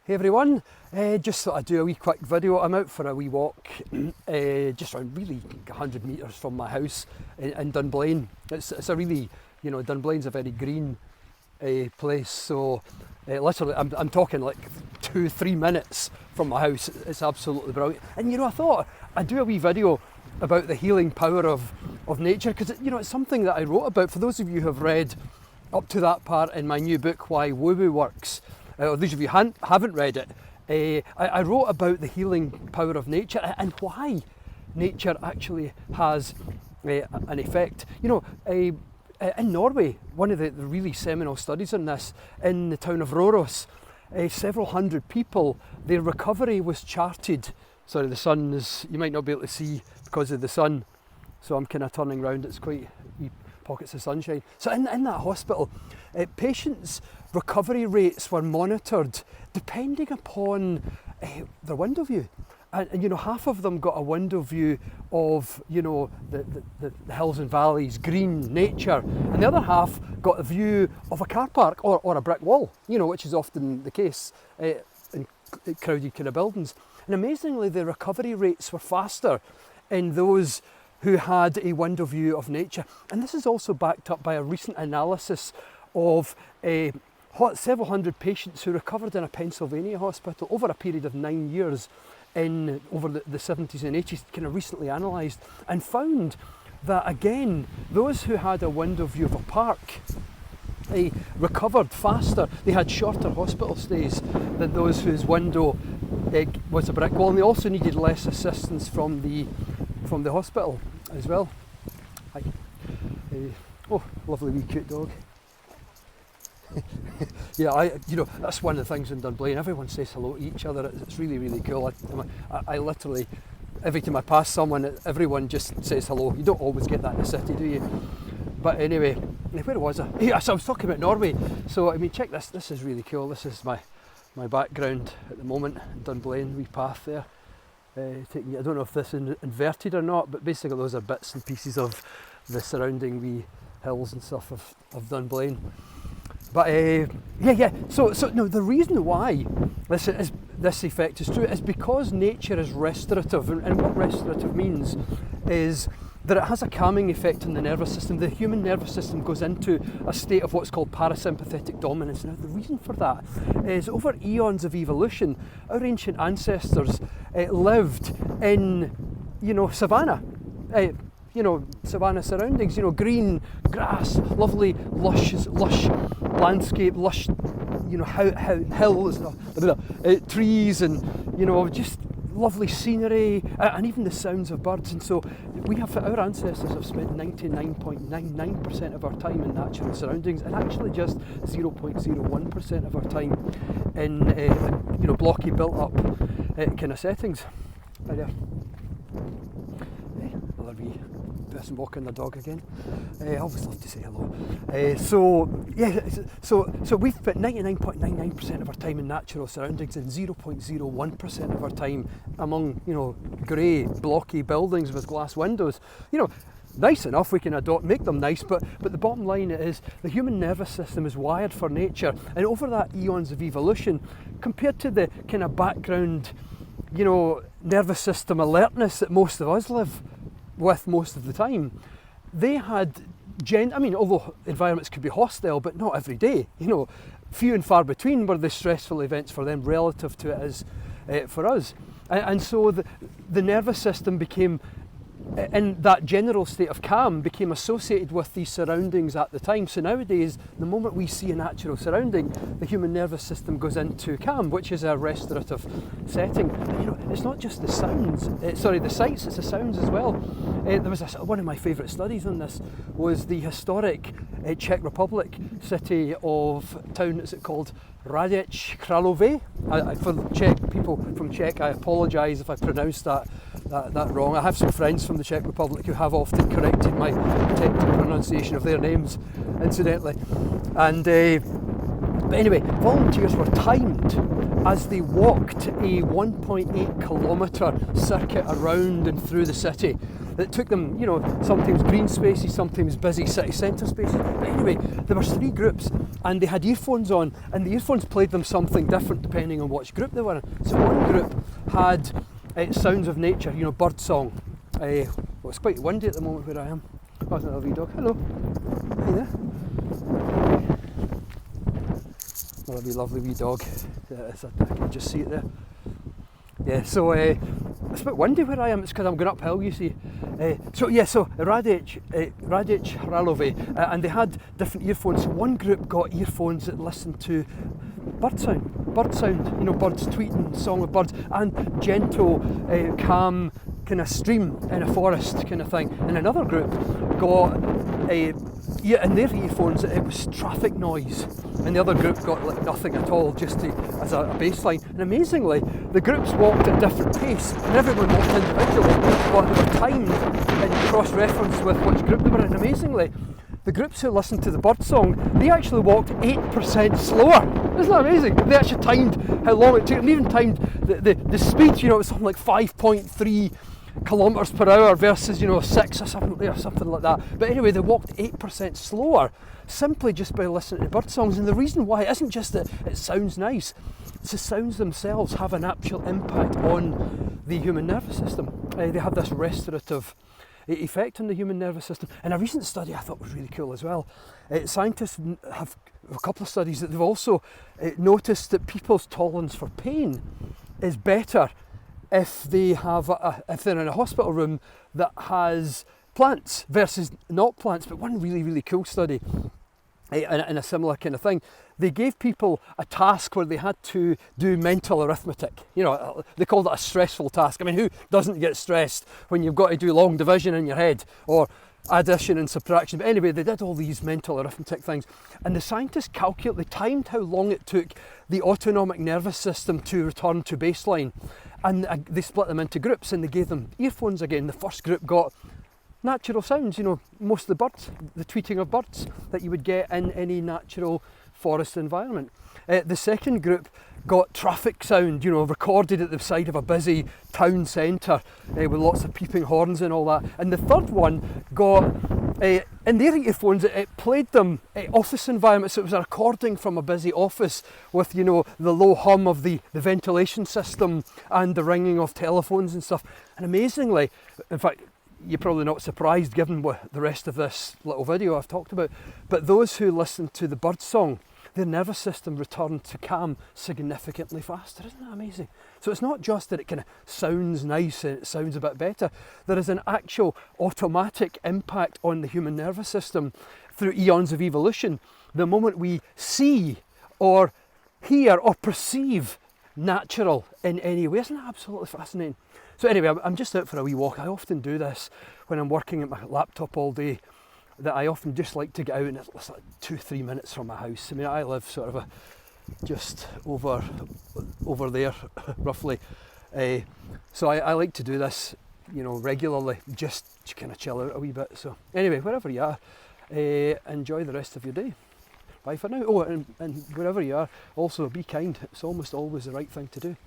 Hey everyone, just thought I'd do a wee quick video. I'm out for a wee walk just around really 100 metres from my house in Dunblane. It's a really, Dunblane's a very green place, so literally I'm talking like 2-3 minutes from my house. It's absolutely brilliant. And I thought I'd do a wee video about the healing power of nature, because it's something that I wrote about. For those of you who have read up to that part in my new book, Why Woo Woo Works, or those of you who haven't read it, I wrote about the healing power of nature and why nature actually has an effect. In Norway, one of the really seminal studies on this, in the town of Røros, several hundred people, their recovery was charted. Sorry, the sun is, you might not be able to see because of the sun, so I'm kind of turning around. It's quite pockets of sunshine. So in that hospital, patients' recovery rates were monitored depending upon their window view. And half of them got a window view of, the hills and valleys, green nature, and the other half got a view of a car park or a brick wall, which is often the case in crowded kind of buildings. And amazingly, the recovery rates were faster in those who had a window view of nature. And this is also backed up by a recent analysis of several hundred patients who recovered in a Pennsylvania hospital over a period of 9 years over the 70s and 80s, kind of recently analysed, and found that again, those who had a window view of a park recovered faster. They had shorter hospital stays than those whose window was a brick wall, and they also needed less assistance from the hospital as well. Hi. Oh, lovely wee cute dog. Yeah, that's one of the things in Dunblane. Everyone says hello to each other. It's really, really cool. I literally, every time I pass someone, everyone just says hello. You don't always get that in the city, do you? But anyway, where was I? Yeah, so I was talking about Norway. So check this. This is really cool. This is my background at the moment. Dunblane, wee path there. I don't know if this is inverted or not, but basically those are bits and pieces of the surrounding wee hills and stuff of Dunblane. But So no, the reason why this effect is true is because nature is restorative, and what restorative means is that it has a calming effect on the nervous system. The human nervous system goes into a state of what's called parasympathetic dominance. Now, the reason for that is over eons of evolution, our ancient ancestors lived in, savanna. Savanna surroundings, green grass, lovely, lush landscape, lush, hills, trees, and just lovely scenery, and even the sounds of birds. And so our ancestors have spent 99.99% of our time in natural surroundings, and actually just 0.01% of our time in blocky, built up kind of settings. Right there. Another wee person walking their dog again. I always love to say hello. So we've spent 99.99% of our time in natural surroundings and 0.01% of our time among grey, blocky buildings with glass windows. Nice enough, we can make them nice, but the bottom line is the human nervous system is wired for nature, and over that eons of evolution, compared to the kind of background, nervous system alertness that most of us live with most of the time, they had although environments could be hostile, but not every day, few and far between were the stressful events for them relative to it as for us. And so the nervous system became, in that general state of calm, became associated with these surroundings at the time. So nowadays, the moment we see a natural surrounding, the human nervous system goes into calm, which is a restorative setting. And, it's not just the sounds, the sights, it's the sounds as well. There was one of my favourite studies on this was the historic Czech Republic town, is it called Hradec Králové? For Czech people from Czech, I apologise if I pronounced that wrong. I have some friends from the Czech Republic who have often corrected my technical pronunciation of their names, incidentally. And But anyway, volunteers were timed as they walked a 1.8 kilometre circuit around and through the city. It took them, you know, sometimes green spaces, sometimes busy city centre spaces. But anyway, there were 3 groups and they had earphones on, and the earphones played them something different depending on which group they were in. So one group had sounds of nature, you know, birdsong. Well, it's quite windy at the moment where I am. Oh, there's another wee dog. Hello. Hi there. Another wee lovely wee dog. I can just see it there. Yeah, so it's a bit windy where I am. It's because I'm going uphill, you see. So Radich Hralove, and they had different earphones. So one group got earphones that listened to bird sound, you know, birds tweeting, song of birds, and gentle, calm kind of stream in a forest kind of thing. And another group got in their earphones it was traffic noise, and the other group got like nothing at all, just as a baseline. And amazingly, the groups walked at different pace, and everyone walked individually, but they were timed in cross-reference with which group they were in. And amazingly, the groups who listened to the birdsong, they actually walked 8% slower. Isn't that amazing? They actually timed how long it took, and even timed the speed, you know, it was something like 5.3 kilometres per hour versus, you know, 6 or something like that. But anyway, they walked 8% slower simply just by listening to bird songs. And the reason why isn't just that it sounds nice, it's the sounds themselves have an actual impact on the human nervous system. They have this restorative effect on the human nervous system. And a recent study I thought was really cool as well. Scientists have a couple of studies that they've also noticed that people's tolerance for pain is better if they're in a hospital room that has plants versus not plants. But one really, really cool study in a similar kind of thing, they gave people a task where they had to do mental arithmetic. You know, they called it a stressful task. I mean, who doesn't get stressed when you've got to do long division in your head or addition and subtraction? But anyway, they did all these mental arithmetic things, and the scientists they timed how long it took the autonomic nervous system to return to baseline, and they split them into groups and they gave them earphones again. The first group got natural sounds, you know, most of the birds, the tweeting of birds that you would get in any natural forest environment. The second group got traffic sound, you know, recorded at the side of a busy town centre with lots of peeping horns and all that. And the third one got, in their earphones, it played them office environment, so it was a recording from a busy office with, you know, the low hum of the ventilation system and the ringing of telephones and stuff. And amazingly, in fact, you're probably not surprised given what the rest of this little video I've talked about, but those who listened to the birdsong, their nervous system returned to calm significantly faster. Isn't that amazing? So it's not just that it kind of sounds nice and it sounds a bit better. There is an actual automatic impact on the human nervous system through eons of evolution. The moment we see or hear or perceive natural in any way. Isn't that absolutely fascinating? So anyway, I'm just out for a wee walk. I often do this when I'm working at my laptop all day, that I often just like to get out, and it's like 2-3 minutes from my house. I mean, I live sort of just over there roughly, so I like to do this, you know, regularly, just to kind of chill out a wee bit. So anyway, wherever you are, enjoy the rest of your day. Bye for now. Oh, and wherever you are, also be kind. It's almost always the right thing to do.